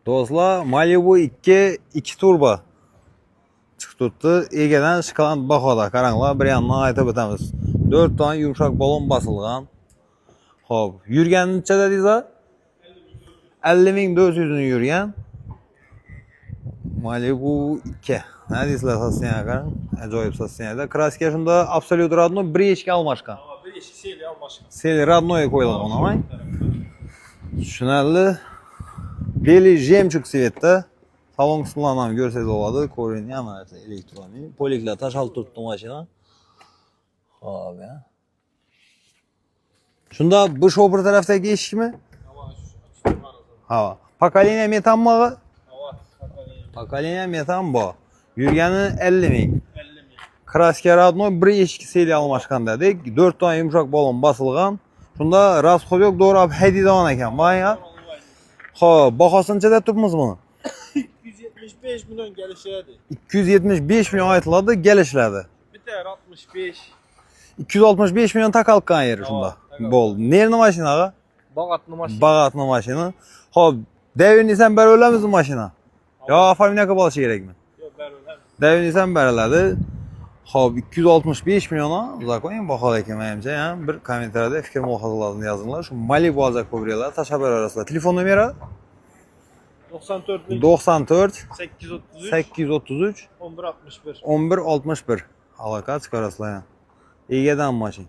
Do'stlar, Malibu 2 turbo chiqib turibdi. Egadan shikolant bahoda. Qaranglar, bir yandan aytib o'tamiz. 4 ta yumshoq balon bosilgan. Xo'p, yurgani necha dedingizlar? 50.400 ni yurgan. Malibu 2. Ne deysizlar sostenyaga qarang? Ajoyib sosteniyada. Kraska shunda absolut родной 1.2 almashgan. 1.2 seli almashgan. Seli родной qo'yilgan ona. Tushunarli. Beli jemchug svetda. Salon qismlarini ham ko'rsangiz bo'ladi. Ko'ring, hamma narsa elektronik. Poliklar tashalib turibdi mashina. Xo'p, ya. Shunda bu shopir tarafdagi eshikmi? Ha. Pokoleniya metanmi? Pokoleniya metan bu. Yurgani 50.000. Kraska родной 1.2 seli almashgan dedik. 4 ta yumshoq balon bosilgan. Shunda rasxod yo'q, to'g'ri haydidan ekan. Mana. Xo'p, bahosini deb turibmiz buni? 275 milyon gelişledi. 275 milyon aytiladi, kelishiladi. Biter 65. 265 milyon takalkan yeri shunda. Bo'ldi. Nerni mashinaga? Bağatlı maşın. Bag'atni mashina. Xo'p, Davin'dan beri o'lamizmi mashina? Yo, familiyaga bo'lishi kerakmi? Yok ben öyle. Davin'dan beriladi. Xo'p, 265 milyona uzoqlayın baholar ekan menimcha, ham bir kommentariyada fikr mulohazalaringizni yozinglar. Shu Malibu olacak ko'ringlar, tashabbur arasida. Telefon nomeri 94 833 833 1161 1161. Aloqa chiqarasizlar. Egadan mashina.